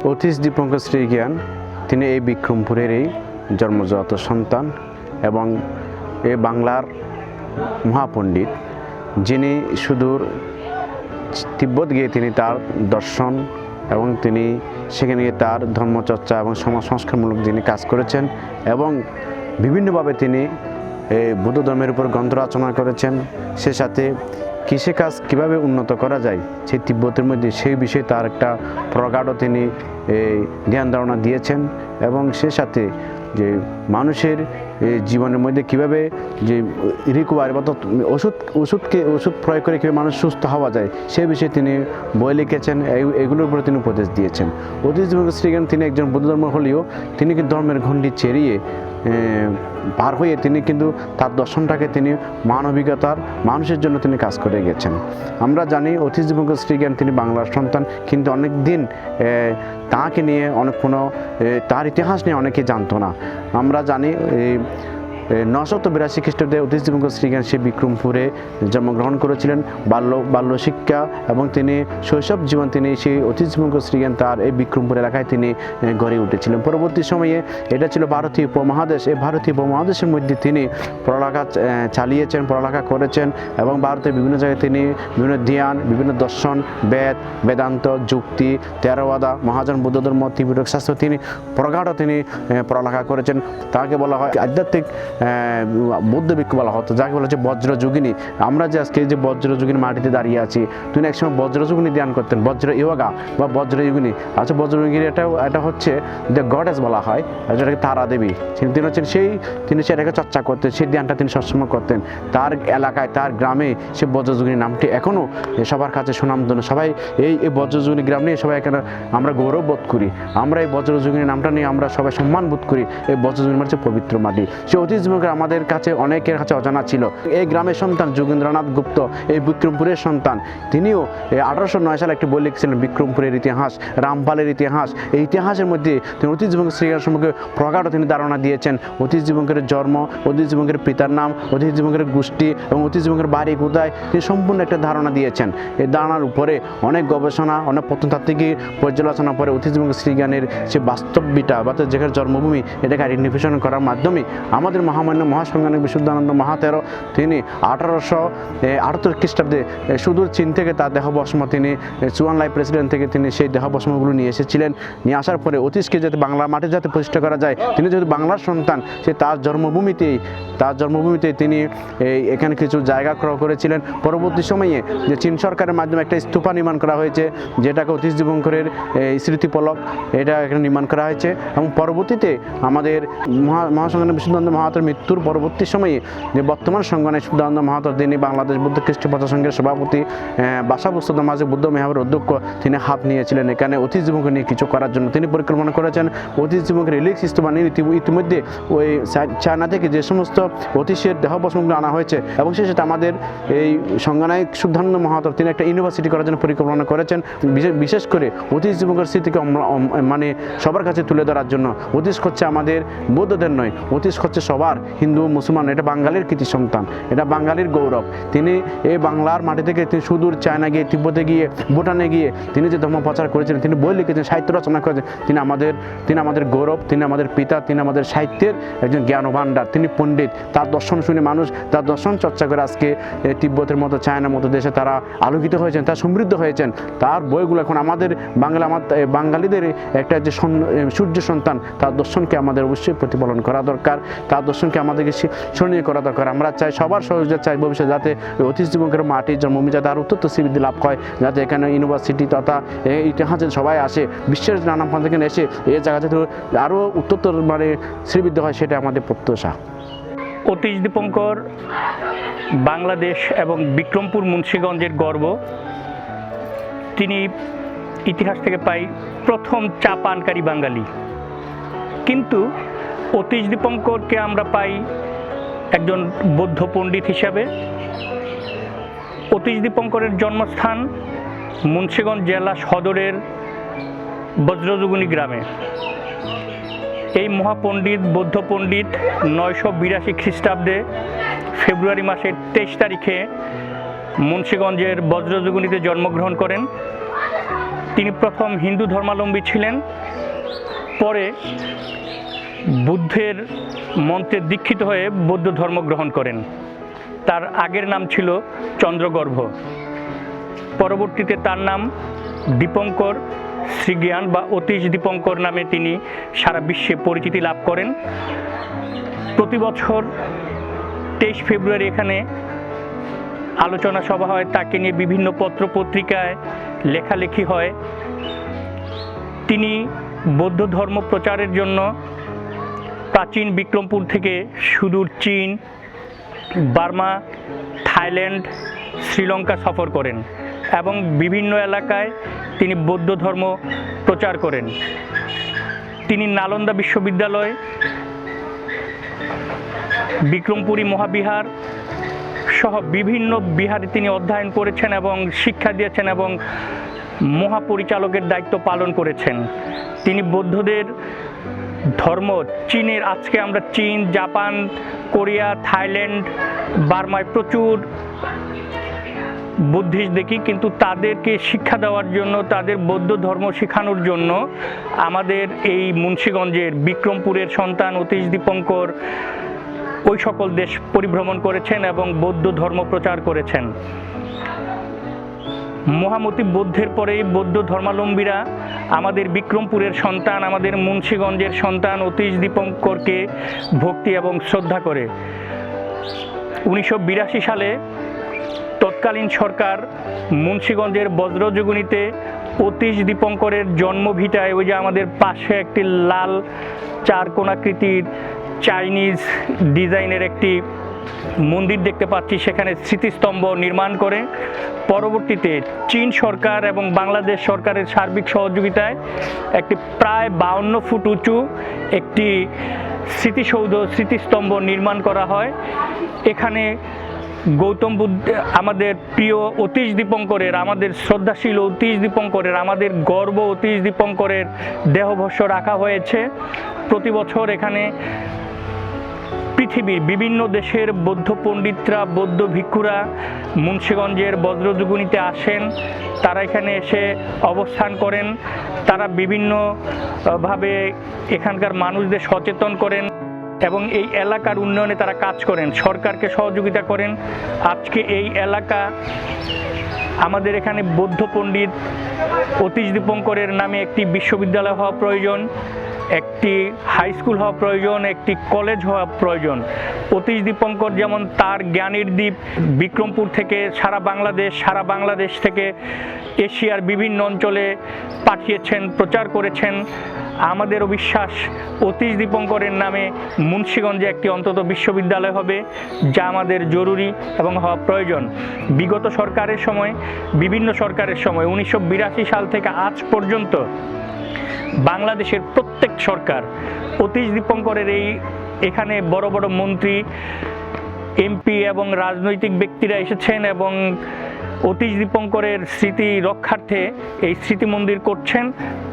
অতীশ দীপঙ্কর শ্রীজ্ঞান তিনি এই বিক্রমপুরেরই জন্মজাত সন্তান এবং এই বাংলার মহাপণ্ডিত, যিনি সুদূর তিব্বত গিয়ে তিনি তার দর্শন এবং তিনি সেখানে গিয়ে তার ধর্মচর্চা এবং সমাজ সংস্কারমূলক যিনি কাজ করেছেন এবং বিভিন্নভাবে তিনি বুদ্ধ ধর্মের উপর গ্রন্থ রচনা করেছেন। সে সাথে কৃষিকাজ কীভাবে উন্নত করা যায় সেই তিব্বতের মধ্যে সেই বিষয়ে তার একটা প্রগাঢ় তিনি ধ্যান ধারণা দিয়েছেন এবং সে সাথে যে মানুষের জীবনের মধ্যে কীভাবে যে রিকভারি অর্থাৎ ওষুধ প্রয়োগ করে কীভাবে মানুষ সুস্থ হওয়া যায় সেই বিষয়ে তিনি বই লিখেছেন, এগুলোর উপরে তিনি উপদেশ দিয়েছেন। অতীশ দীপঙ্কর শ্রীজ্ঞান তিনি একজন বৌদ্ধ ধর্ম হলেও তিনি কিন্তু ধর্মের গণ্ডি চেরিয়ে পার হয়ে তিনি কিন্তু তার দর্শনটাকে তিনি মানবিকতার মানুষের জন্য তিনি কাজ করে গেছেন। আমরা জানি অতীশ দীপঙ্কর শ্রীজ্ঞান তিনি বাংলার সন্তান, কিন্তু অনেক দিন তাকে নিয়ে অনেক কোনো তার ইতিহাস নিয়ে অনেকে জানতো না। আমরা জানি 982 খ্রিস্টাব্দে অতীশ দীপঙ্কর শ্রীজ্ঞান সে বিক্রমপুরে জন্মগ্রহণ করেছিলেন। বাল্য শিক্ষা এবং তিনি শৈশব জীবন তিনি সেই অতীশ দীপঙ্কর শ্রীজ্ঞান তার এই বিক্রমপুর এলাকায় তিনি গড়ে উঠেছিলেন। পরবর্তী সময়ে এটা ছিল ভারতীয় উপমহাদেশ, এই ভারতীয় উপমহাদেশের মধ্যে তিনি পড়ালেখা চালিয়েছেন, পড়ালেখা করেছেন এবং ভারতের বিভিন্ন জায়গায় তিনি বিভিন্ন ধ্যান, বিভিন্ন দর্শন, বেদান্ত, যুক্তি, থেরবাদ, মহাযান বৌদ্ধ ধর্ম, ত্রিপিটক শাস্ত্র তিনি প্রগাঢ় তিনি পড়ালেখা করেছেন। তাকে বলা হয় আধ্যাত্মিক বৌদ্ধ ভিক্ষু বলা হতো, যাকে বলা হচ্ছে বজ্রযোগিনী। আমরা যে আজকে যে বজ্রযোগিনী মাটিতে দাঁড়িয়ে আছি, তিনি একসময় বজ্রযোগিনী ধ্যান করতেন, বজ্র ইয়োগা বা বজ্রযোগিনী। আচ্ছা, বজ্রযোগিনী এটা হচ্ছে দ্য গডেস বলা হয়, যেটাকে তারা দেবী। তিনি হচ্ছেন তিনি সেটাকে চর্চা করতেন, সেই ধ্যানটা তিনি সবসময় করতেন। তার এলাকায়, তার গ্রামে সে বজ্রযোগিনী নামটি এখনও সবার কাছে সুনামধন্য। সবাই এই বজ্রযোগিনী গ্রাম নিয়ে সবাই এখানে আমরা গৌরব বোধ করি। আমরা এই বজ্রযোগিনী নামটা নিয়ে আমরা সবাই সম্মান বোধ করি। এই বজ্রযোগিনী হচ্ছে পবিত্র মাটি। সে অতীশ দীপঙ্কর আমাদের কাছে অনেকের কাছে অজানা ছিল। এই গ্রামের সন্তান যোগেন্দ্রনাথ গুপ্ত, এই বিক্রমপুরের সন্তান। তিনিও 1809 সালে একটি বই লিখেছিলেন বিক্রমপুরের ইতিহাস, রামপালের ইতিহাস। এই ইতিহাসের মধ্যে তিনি অতীশ দীপঙ্কর শ্রীজ্ঞান সম্পর্কে প্রগাঢ় তিনি ধারণা দিয়েছেন। অতীশ দীপঙ্করের জন্ম, অতীশ দীপঙ্করের পিতার নাম, অতীশ দীপঙ্করের গোষ্ঠী এবং অতীশ দীপঙ্করের বাড়ি কোথায় তিনি সম্পূর্ণ একটা ধারণা দিয়েছেন। এই ধারণার উপরে অনেক গবেষণা, অনেক প্রত্নতাত্ত্বিক পর্যালোচনা পরে অতীশ দীপঙ্কর শ্রীজ্ঞানের যে বাস্তববিটা বা যেখানে জন্মভূমি এটাকে আইডেন্টিফিকেশন করার মাধ্যমে আমাদের মহামান্য মহাসংজ্ঞানিক বিশুদ্ধানন্দ মহাতেরো তিনি 1878 খ্রিস্টাব্দে সুদূর চীন থেকে তার দেহবর্ষম তিনি চুয়ানলাই প্রেসিডেন্ট থেকে তিনি সেই দেহবর্ষমগুলো নিয়ে এসেছিলেন। নিয়ে আসার পরে অতীশকে যাতে বাংলার মাঠে যাতে প্রতিষ্ঠা করা যায়, তিনি যেহেতু বাংলার সন্তান, সে তার জন্মভূমিতেই তিনি এখানে কিছু জায়গা ক্রয় করেছিলেন। পরবর্তী সময়ে যে চীন সরকারের মাধ্যমে একটা স্তূপা নির্মাণ করা হয়েছে, যেটাকে অতীশ দীপঙ্করের স্মৃতিফলক, এটা এখানে নির্মাণ করা হয়েছে। এবং পরবর্তীতে আমাদের মহাসংজ্ঞানিক বিশুদ্ধানন্দ মহাতের মৃত্যুর পরবর্তী সময়ে যে বর্তমান সংজ্ঞানিক বিশুদ্ধানন্দ মহাতো, তিনি বাংলাদেশ বুদ্ধ খ্রিস্ট প্রচার সংঘের সভাপতি, বাসাবস্তুত মাঝে বুদ্ধ মেহাবের অধ্যক্ষ, তিনি হাত নিয়েছিলেন এখানে অতীশ দীপঙ্কর নিয়ে কিছু করার জন্য। তিনি পরিকল্পনা করেছেন অতীশ দীপঙ্কর রিলিক্স স্তূপা নিয়ে ইতিমধ্যে ওই চায়না থেকে যে সমস্ত অতীশের দেহবর্ষমগুলো আনা হয়েছে এবং সে সাথে আমাদের এই সংজ্ঞানিক বিশুদ্ধানন্দ মহাতো তিনি একটা ইউনিভার্সিটি করার জন্য পরিকল্পনা করেছেন, বিশেষ করে অতীশ দীপঙ্কর স্মৃতিকে মানে সবার কাছে তুলে ধরার জন্য। অতীশ হচ্ছে আমাদের বৌদ্ধদের নয়, অতীশ হচ্ছে সবার, হিন্দু মুসলমান, এটা বাঙালির কৃতি সন্তান, এটা বাঙালির গৌরব। তিনি এই বাংলার মাটি থেকে তিনি সুদূর চায়না গিয়ে, তিব্বতে গিয়ে, ভুটানে গিয়ে তিনি যে ধর্ম প্রচার করেছিলেন, তিনি বই লিখেছেন, সাহিত্য রচনা করেছেন। তিনি আমাদের গৌরব, তিনি আমাদের পিতা, তিনি আমাদের সাহিত্যের একজন জ্ঞান ভাণ্ডার, তিনি পণ্ডিত। তার দর্শন শুনে মানুষ তার দর্শন চর্চা করে আজকে তিব্বতের মতো, চায়নার মতো দেশে তারা আলোকিত হয়েছেন, তারা সমৃদ্ধ হয়েছেন। তার বইগুলো এখন আমাদের বাঙালিদের একটা যে সূর্য সন্তান, তার দর্শনকে আমাদের অবশ্যই প্রতিপালন করা দরকার, তার দর্শনকে আমাদেরকে স্মরণীয় করা দরকার। আমরা চাই, সবার সহযোগিতা চাই ভবিষ্যতে যাতে অতীশ দীপঙ্করের মাটির জন্মভূমি যাতে আরও উত্তর শ্রীবৃদ্ধি লাভ হয়, যাতে এখানে ইউনিভার্সিটি তথা ইতিহাসে সবাই আসে, বিশ্বের নানা প্রান্ত থেকে এসে এই জায়গা যাতে আরও উত্তর মানে শ্রীবৃদ্ধি হয়, সেটা আমাদের প্রত্যাশা। অতীশ দীপঙ্কর বাংলাদেশ এবং বিক্রমপুর মুন্সিগঞ্জের গর্ব। তিনি ইতিহাস থেকে পাই প্রথম চা পানকারী বাঙালি, কিন্তু অতীশ দীপঙ্করকে আমরা পাই একজন বৌদ্ধ পণ্ডিত হিসাবে। অতীশ দীপঙ্করের জন্মস্থান মুন্সিগঞ্জ জেলা সদরের বজ্রযোগিনী গ্রামে। এই মহাপণ্ডিত, বৌদ্ধ পণ্ডিত 982 খ্রিস্টাব্দে ফেব্রুয়ারি মাসের 23 তারিখে মুন্সিগঞ্জের বজ্রযোগিনীতে জন্মগ্রহণ করেন। তিনি প্রথম হিন্দু ধর্মাবলম্বী ছিলেন, পরে বুদ্ধের মন্ত্রে দীক্ষিত হয়ে বৌদ্ধ ধর্ম গ্রহণ করেন। তার আগের নাম ছিল চন্দ্রগর্ভ। পরবর্তীতে তার নাম দীপঙ্কর শ্রীজ্ঞান বা অতীশ দীপঙ্কর নামে তিনি সারা বিশ্বে পরিচিতি লাভ করেন। প্রতি বছর 23 ফেব্রুয়ারি এখানে আলোচনা সভা হয়, তাকে নিয়ে বিভিন্ন পত্র পত্রিকায় লেখালেখি হয়। তিনি বৌদ্ধ ধর্ম প্রচারের জন্য প্রাচীন বিক্রমপুর থেকে সুদূর চীন, বার্মা, থাইল্যান্ড, শ্রীলঙ্কা সফর করেন এবং বিভিন্ন এলাকায় তিনি বৌদ্ধ ধর্ম প্রচার করেন। তিনি নালন্দা বিশ্ববিদ্যালয়, বিক্রমপুরী মহাবিহার সহ বিভিন্ন বিহারে তিনি অধ্যয়ন করেছেন এবং শিক্ষা দিয়েছেন এবং মহাপরিচালকের দায়িত্ব পালন করেছেন। তিনি বৌদ্ধদের ধর্ম চীনের, আজকে আমরা চীন, জাপান, কোরিয়া, থাইল্যান্ড, বার্মায় প্রচুর বুদ্ধিস্ট দেখি, কিন্তু তাদেরকে শিক্ষা দেওয়ার জন্য, তাদের বৌদ্ধ ধর্ম শেখানোর জন্য আমাদের এই মুন্সিগঞ্জের বিক্রমপুরের সন্তান অতীশ দীপঙ্কর ওই সকল দেশ পরিভ্রমণ করেছেন এবং বৌদ্ধ ধর্ম প্রচার করেছেন। মহামতি বৌদ্ধের পরেই বৌদ্ধ ধর্মাবলম্বীরা আমাদের বিক্রমপুরের সন্তান, আমাদের মুন্সিগঞ্জের সন্তান অতীশ দীপঙ্করকে ভক্তি এবং শ্রদ্ধা করে। 1982 সালে তৎকালীন সরকার মুন্সিগঞ্জের বজ্রযোগিনীতে অতীশ দীপঙ্করের জন্মভিটায়, ওই যে আমাদের পাশে একটি লাল চারকোণাকৃতির চাইনিজ ডিজাইনের একটি মন্দির দেখতে পাচ্ছি, সেখানে স্মৃতিস্তম্ভ নির্মাণ করে পরবর্তীতে চীন সরকার এবং বাংলাদেশ সরকারের সার্বিক সহযোগিতায় একটি প্রায় 52 ফুট উঁচু একটি স্মৃতিসৌধ, স্মৃতিস্তম্ভ নির্মাণ করা হয়। এখানে গৌতম বুদ্ধ, আমাদের প্রিয় অতীশ দীপঙ্করের, আমাদের শ্রদ্ধাশীল অতীশ দীপঙ্করের, আমাদের গর্ব অতীশ দীপঙ্করের দেহভস্য রাখা হয়েছে। প্রতি বছর এখানে পৃথিবীর বিভিন্ন দেশের বৌদ্ধ পণ্ডিতরা, বৌদ্ধ ভিক্ষুরা মুন্সিগঞ্জের বজ্রযোগিনীতে আসেন। তারা এখানে এসে অবস্থান করেন। তারা বিভিন্নভাবে এখানকার মানুষদের সচেতন করেন এবং এই এলাকার উন্নয়নে তারা কাজ করেন, সরকারকে সহযোগিতা করেন। আজকে এই এলাকা, আমাদের এখানে বৌদ্ধ পণ্ডিত অতীশ দীপঙ্করের নামে একটি বিশ্ববিদ্যালয় হওয়া প্রয়োজন, একটি হাই স্কুল হওয়া প্রয়োজন, একটি কলেজ হওয়া প্রয়োজন। অতীশ দীপঙ্কর যেমন তার জ্ঞানের দ্বীপ বিক্রমপুর থেকে সারা বাংলাদেশ থেকে এশিয়ার বিভিন্ন অঞ্চলে পাঠিয়েছেন, প্রচার করেছেন। আমাদেরও বিশ্বাস অতীশ দীপঙ্করের নামে মুন্সিগঞ্জে একটি অন্তত বিশ্ববিদ্যালয় হবে, যা আমাদের জরুরি এবং হওয়া প্রয়োজন। বিগত সরকারের সময়, বিভিন্ন সরকারের সময় 1982 সাল থেকে আজ পর্যন্ত বাংলাদেশের প্রত্যেক সরকার অতীশ দীপঙ্করের এখানে বড় বড় মন্ত্রী, এমপি এবং রাজনৈতিক ব্যক্তিরা এসেছেন এবং অতীশ দীপঙ্করের স্মৃতি রক্ষার্থে এই স্মৃতি মন্দির করছেন।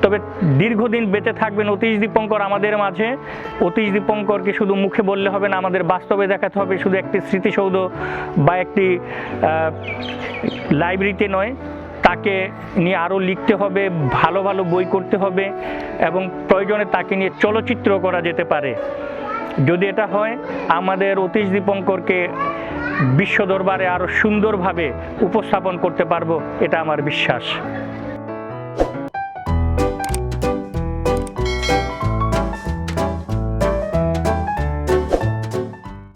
তবে দীর্ঘদিন বেঁচে থাকবেন অতীশ দীপঙ্কর আমাদের মাঝে। অতীশ দীপঙ্করকে শুধু মুখে বললে হবে না, আমাদের বাস্তবে দেখাতে হবে। শুধু একটি স্মৃতিসৌধ বা একটি লাইব্রেরিতে নয়, তাকে নিয়ে আরও লিখতে হবে, ভালো ভালো বই করতে হবে এবং প্রয়োজনে তাকে নিয়ে চলচ্চিত্র করা যেতে পারে। যদি এটা হয়, আমাদের অতীশ দীপঙ্করকে বিশ্ব দরবারে আরও সুন্দরভাবে উপস্থাপন করতে পারবো, এটা আমার বিশ্বাস।